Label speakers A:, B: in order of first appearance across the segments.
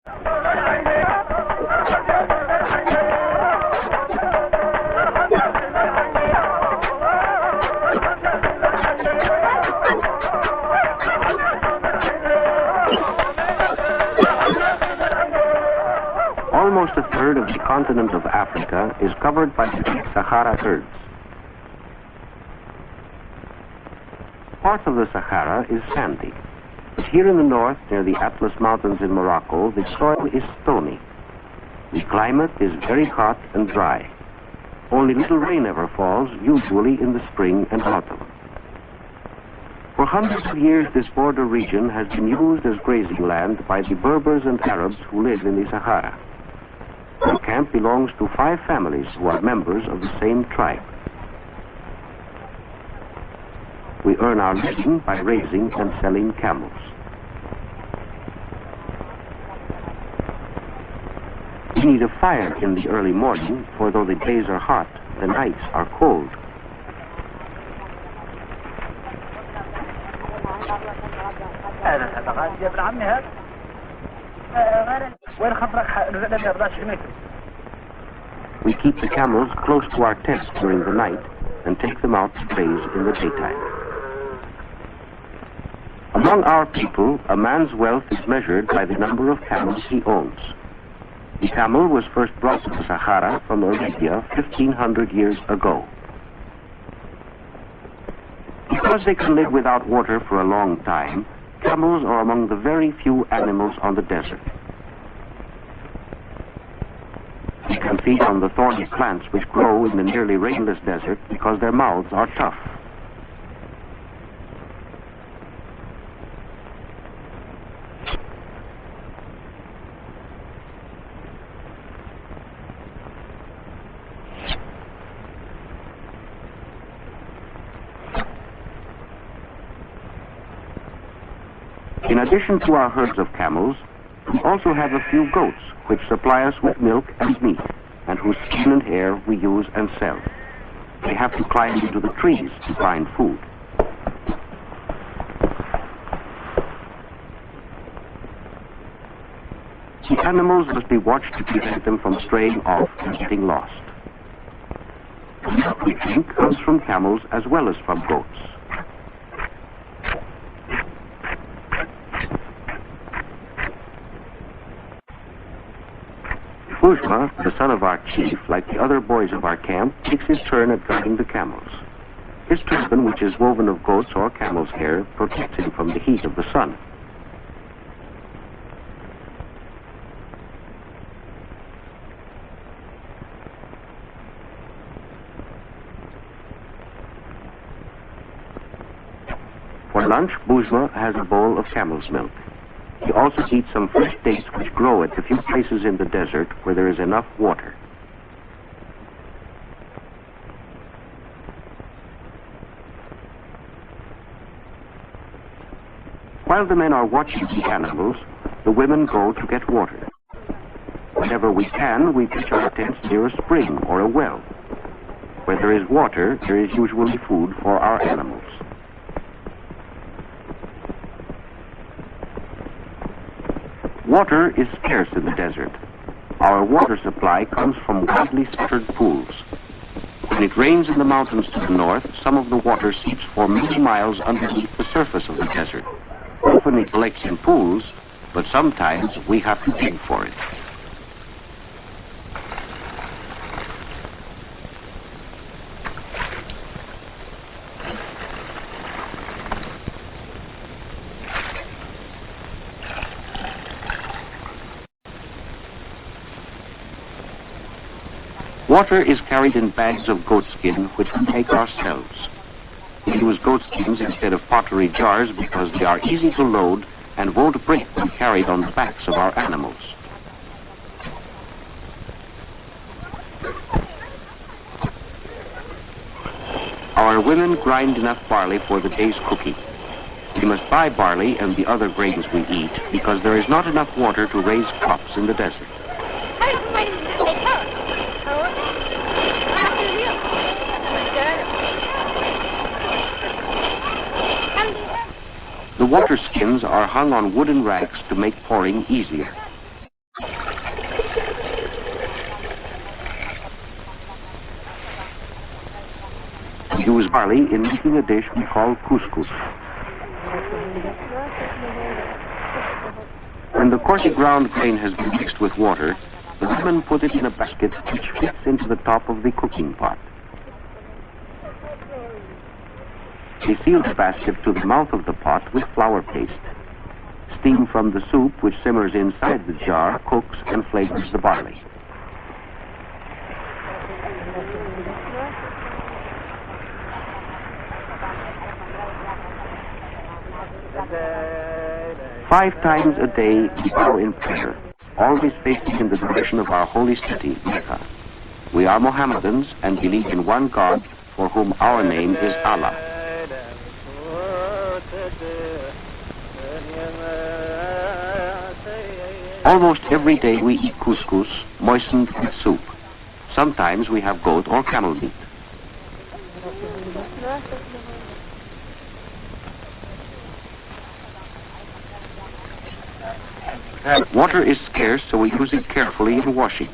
A: Almost a third of the continent of Africa is covered by the Sahara herds. Part of the Sahara is sandy, but here in the north, near the Atlas Mountains in Morocco, the soil is stony. The climate is very hot and dry. Only little rain ever falls, usually in the spring and autumn. For hundreds of years, this border region has been used as grazing land by the Berbers and Arabs who live in the Sahara. Our camp belongs to 5 families who are members of the same tribe. We earn our living by raising and selling camels. We need a fire in the early morning, for though the days are hot, the nights are cold. We keep the camels close to our tents during the night and take them out to graze in the daytime. Among our people, a man's wealth is measured by the number of camels he owns. The camel was first brought to the Sahara from Arabia 1,500 years ago. Because they can live without water for a long time, camels are among the very few animals on the desert. They can feed on the thorny plants which grow in the nearly rainless desert because their mouths are tough. In addition to our herds of camels, we also have a few goats which supply us with milk and meat, and whose skin and hair we use and sell. They have to climb into the trees to find food. The animals must be watched to prevent them from straying off and getting lost. The milk we drink comes from camels as well as from goats. Bujma, the son of our chief, like the other boys of our camp, takes his turn at guarding the camels. His turban, which is woven of goats or camel's hair, protects him from the heat of the sun. For lunch, Bujma has a bowl of camel's milk. He also eats some fresh dates which grow at the few places in the desert where there is enough water. While the men are watching the animals, the women go to get water. Whenever we can, we pitch our tents near a spring or a well. Where there is water, there is usually food for our animals. Water is scarce in the desert. Our water supply comes from widely scattered pools. When it rains in the mountains to the north, some of the water seeps for many miles underneath the surface of the desert. Often it collects in pools, but sometimes we have to dig for it. Water is carried in bags of goatskin, which we make ourselves. We use goatskins instead of pottery jars because they are easy to load and won't break when carried on the backs of our animals. Our women grind enough barley for the day's cooking. We must buy barley and the other grains we eat because there is not enough water to raise crops in the desert. The water skins are hung on wooden racks to make pouring easier. use barley in making a dish we call couscous. When the coarsely ground grain has been mixed with water, the women put it in a basket which fits into the top of the cooking pot. They seal the basket to the mouth of the pot with flour paste. Steam from the soup, which simmers inside the jar, cooks and flavors the barley. Five times a day we bow in prayer, always facing in the direction of our holy city, Mecca. We are Mohammedans and believe in one God, for whom our name is Allah. Almost every day we eat couscous, moistened with soup. Sometimes we have goat or camel meat. Water is scarce, so we use it carefully in washing.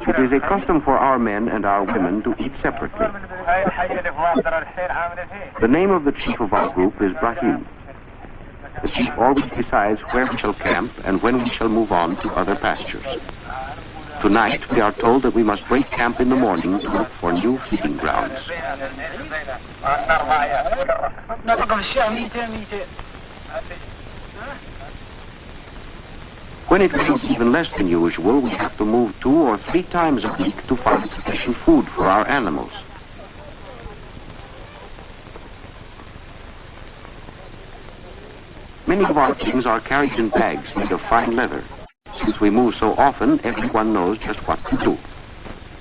A: It is a custom for our men and our women to eat separately. The name of the chief of our group is Rahim. The chief always decides where we shall camp and when we shall move on to other pastures. Tonight we are told that we must break camp in the morning to look for new feeding grounds. When it rains even less than usual, we have to move 2 or 3 times a week to find sufficient food for our animals. Many of our things are carried in bags made of fine leather. Since we move so often, everyone knows just what to do.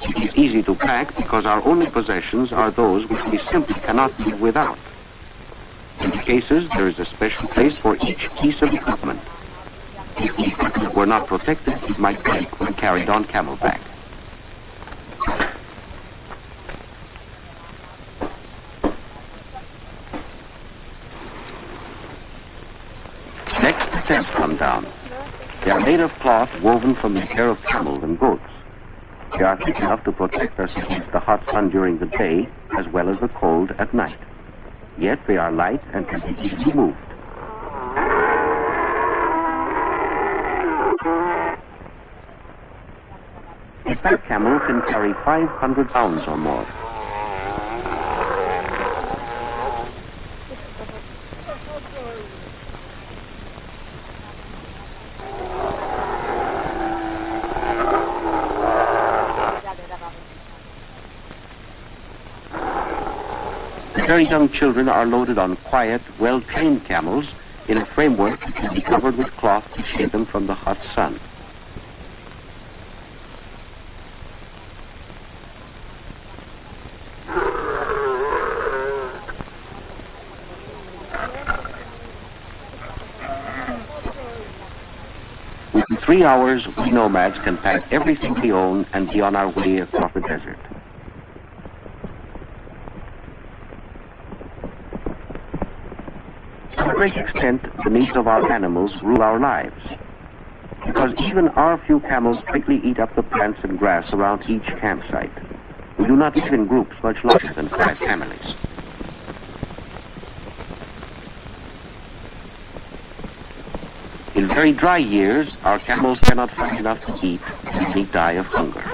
A: It is easy to pack because our only possessions are those which we simply cannot live without. In the cases, there is a special place for each piece of equipment. If the equipment were not protected, it might break when carried on camelback. Next, the tents come down. They are made of cloth woven from the hair of camels and goats. They are thick enough to protect us against the hot sun during the day, as well as the cold at night. Yet they are light and can be easily moved. A fat camel can carry 500 pounds or more. Very young children are loaded on quiet, well-trained camels in a framework that can be covered with cloth to shade them from the hot sun. Within 3 hours, we nomads can pack everything we own and be on our way across the desert. To a great extent, the needs of our animals rule our lives. Because even our few camels quickly eat up the plants and grass around each campsite. We do not live in groups much larger than 5 families. In very dry years, our camels cannot find enough to eat and may die of hunger.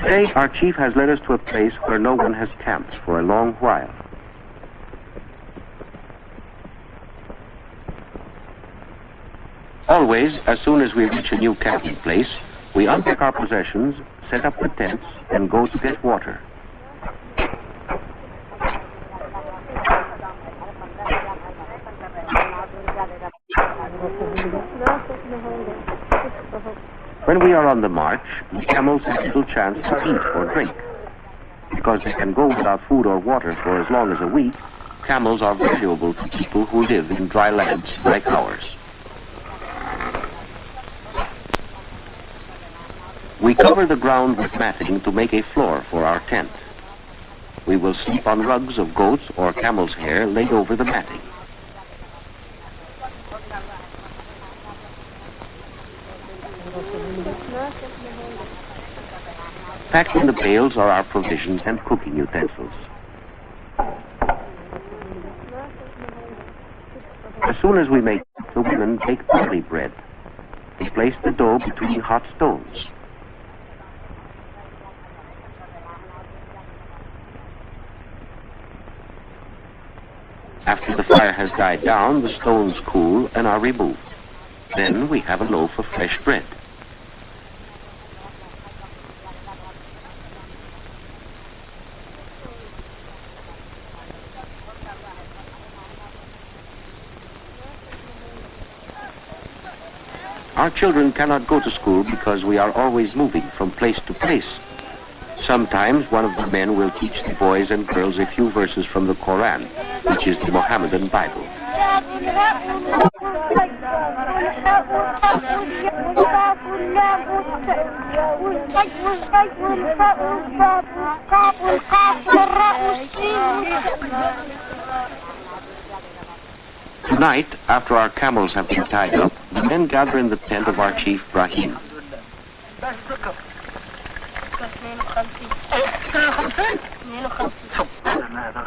A: Today, our chief has led us to a place where no one has camped for a long while. Always, as soon as we reach a new camping place, we unpack our possessions, set up the tents, and go to get water. When we are on the march, the camels have little chance to eat or drink. Because they can go without food or water for as long as a week, camels are valuable to people who live in dry lands like ours. We cover the ground with matting to make a floor for our tent. We will sleep on rugs of goats or camel's hair laid over the matting. Packed in the bales are our provisions and cooking utensils. As soon as we make, the women bake barley bread. They place the dough between hot stones. After the fire has died down, the stones cool and are removed. Then we have a loaf of fresh bread. Our children cannot go to school because we are always moving from place to place. Sometimes one of the men will teach the boys and girls a few verses from the Quran, which is the Mohammedan Bible. Tonight, after our camels have been tied up, the men gather in the tent of our chief, Brahim.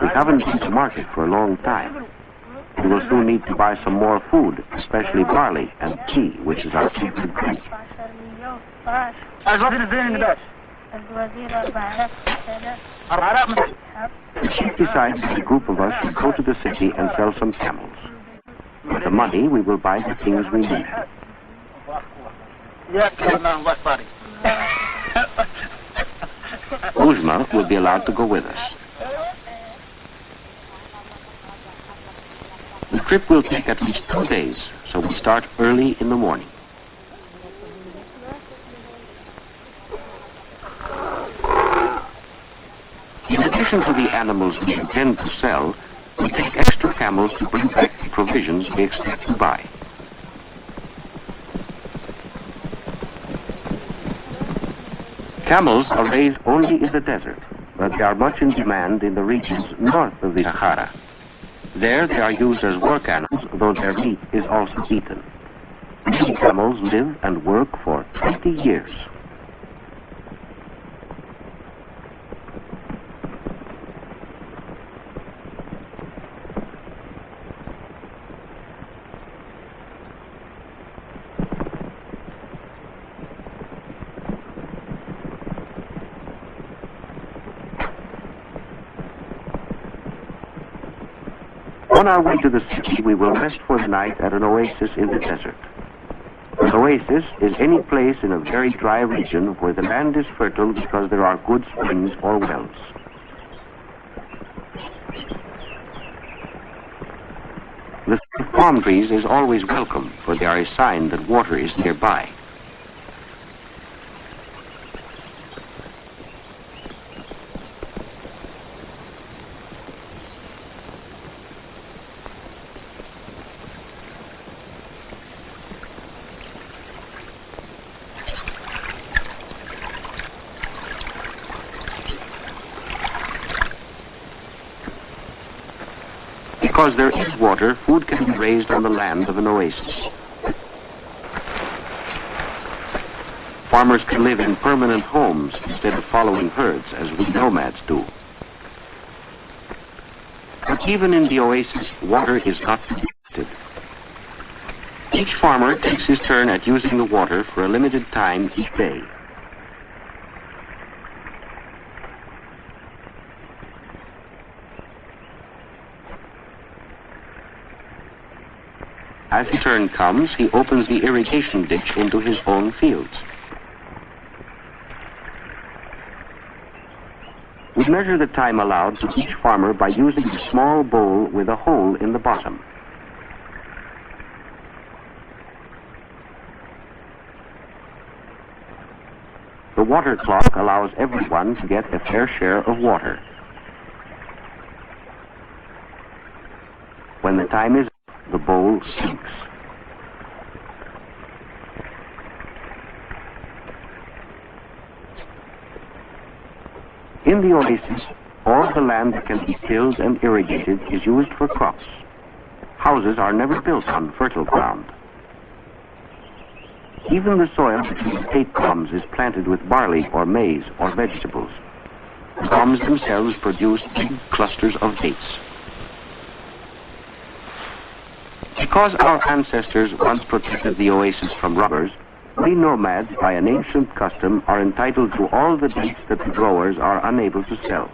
A: We haven't been to market for a long time. We will soon need to buy some more food, especially barley and tea, which is our favorite drink. The chief decides that a group of us should go to the city and sell some camels. With the money, we will buy the things we need. Uzma will be allowed to go with us. The trip will take at least 2 days, so we start early in the morning. In addition to the animals we intend to sell, we take extra camels to bring back the provisions we expect to buy. Camels are raised only in the desert, but they are much in demand in the regions north of the Sahara. There they are used as work animals, though their meat is also eaten. Many camels live and work for 20 years. On our way to the city, we will rest for the night at an oasis in the desert. An oasis is any place in a very dry region where the land is fertile because there are good springs or wells. The smell of palm trees is always welcome, for they are a sign that water is nearby. Because there is water, food can be raised on the land of an oasis. Farmers can live in permanent homes instead of following herds as we nomads do. But even in the oasis, water is not limited. Each farmer takes his turn at using the water for a limited time each day. As his turn comes, he opens the irrigation ditch into his own fields. We measure the time allowed to each farmer by using a small bowl with a hole in the bottom. The water clock allows everyone to get a fair share of water. When the time is up, the bowl sinks. In the oasis, all the land that can be tilled and irrigated is used for crops. Houses are never built on fertile ground. Even the soil between the date palms is planted with barley or maize or vegetables. The palms themselves produce big clusters of dates. Because our ancestors once protected the oasis from robbers, we nomads, by an ancient custom, are entitled to all the dates that the growers are unable to sell.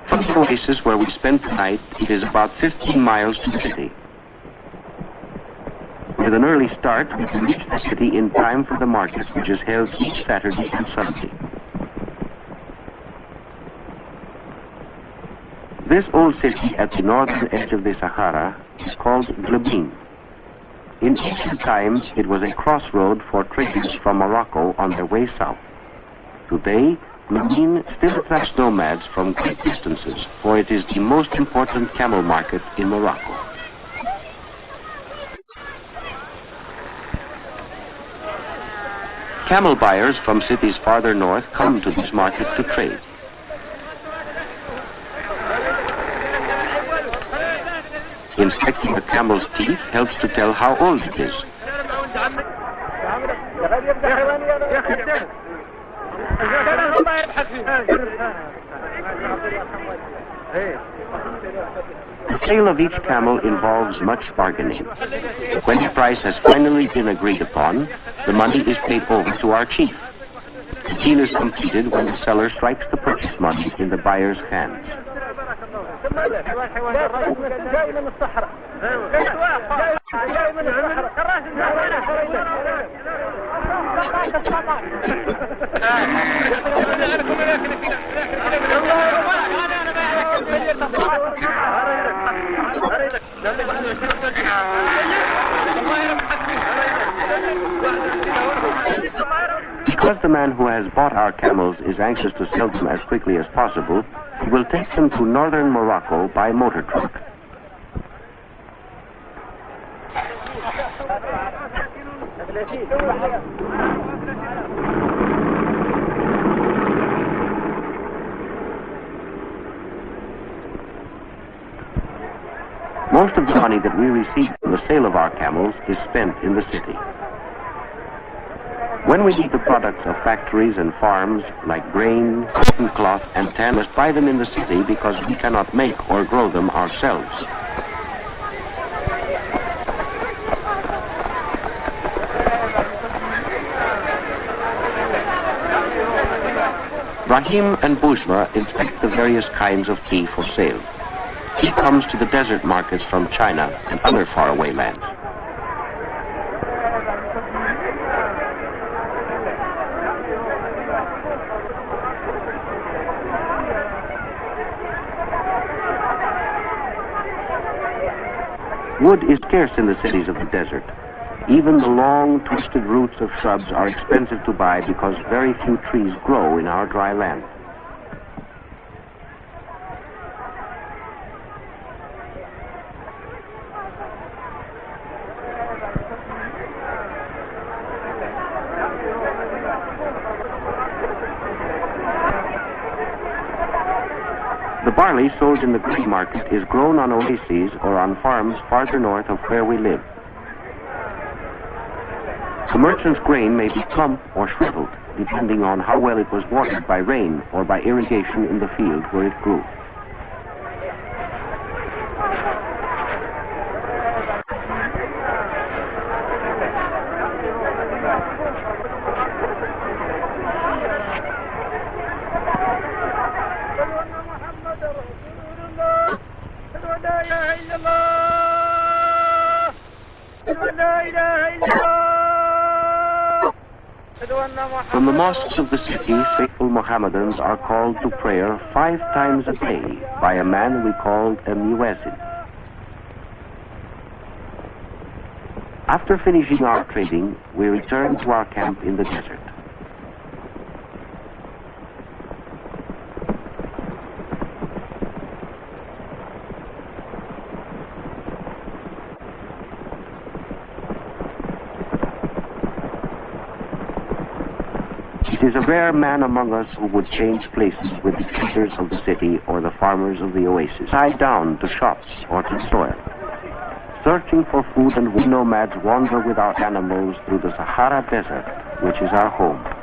A: From the oasis where we spent the night, it is about 15 miles to the city. With an early start, we can reach the city in time for the market, which is held each Saturday and Sunday. This old city at the northern edge of the Sahara is called Yebin. In ancient times, it was a crossroad for traders from Morocco on their way south. Today, Yebin still attracts nomads from great distances, for it is the most important camel market in Morocco. Camel buyers from cities farther north come to this market to trade. Inspecting the camel's teeth helps to tell how old it is. The sale of each camel involves much bargaining. When the price has finally been agreed upon, the money is paid over to our chief. The deal is completed when the seller strikes the purchase money in the buyer's hands. Because the man who has bought our camels is anxious to sell them as quickly as possible, he will take them to northern Morocco by motor truck. Most of the money that we receive from the sale of our camels is spent in the city. When we need the products of factories and farms, like grain, cotton cloth, and tan, we must buy them in the city because we cannot make or grow them ourselves. Rahim and Bourgeois inspect the various kinds of tea for sale. Tea comes to the desert markets from China and other faraway lands. Wood is scarce in the cities of the desert. Even the long, twisted roots of shrubs are expensive to buy because very few trees grow in our dry land. The barley sold in the grain market is grown on oases or on farms farther north of where we live. The merchant's grain may be plump or shriveled, depending on how well it was watered by rain or by irrigation in the field where it grew. From the mosques of the city, faithful Mohammedans are called to prayer 5 times a day by a man we call a muezzin. After finishing our trading, we return to our camp in the desert. It is a rare man among us who would change places with the traders of the city or the farmers of the oasis, tied down to shops or to soil. Searching for food, and we nomads wander with our animals through the Sahara Desert, which is our home.